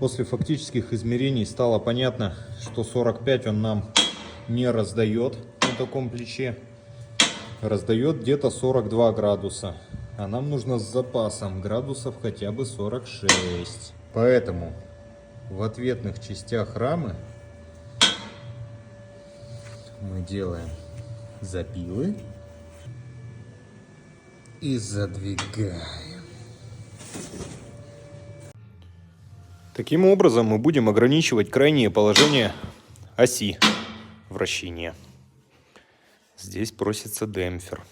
После фактических измерений стало понятно, что 45 он нам не раздает на таком плече. Раздает где-то 42 градуса. А нам нужно с запасом градусов хотя бы 46. Поэтому в ответных частях рамы мы делаем запилы и задвигаем. Таким образом мы будем ограничивать крайнее положение оси вращения. Здесь просится демпфер.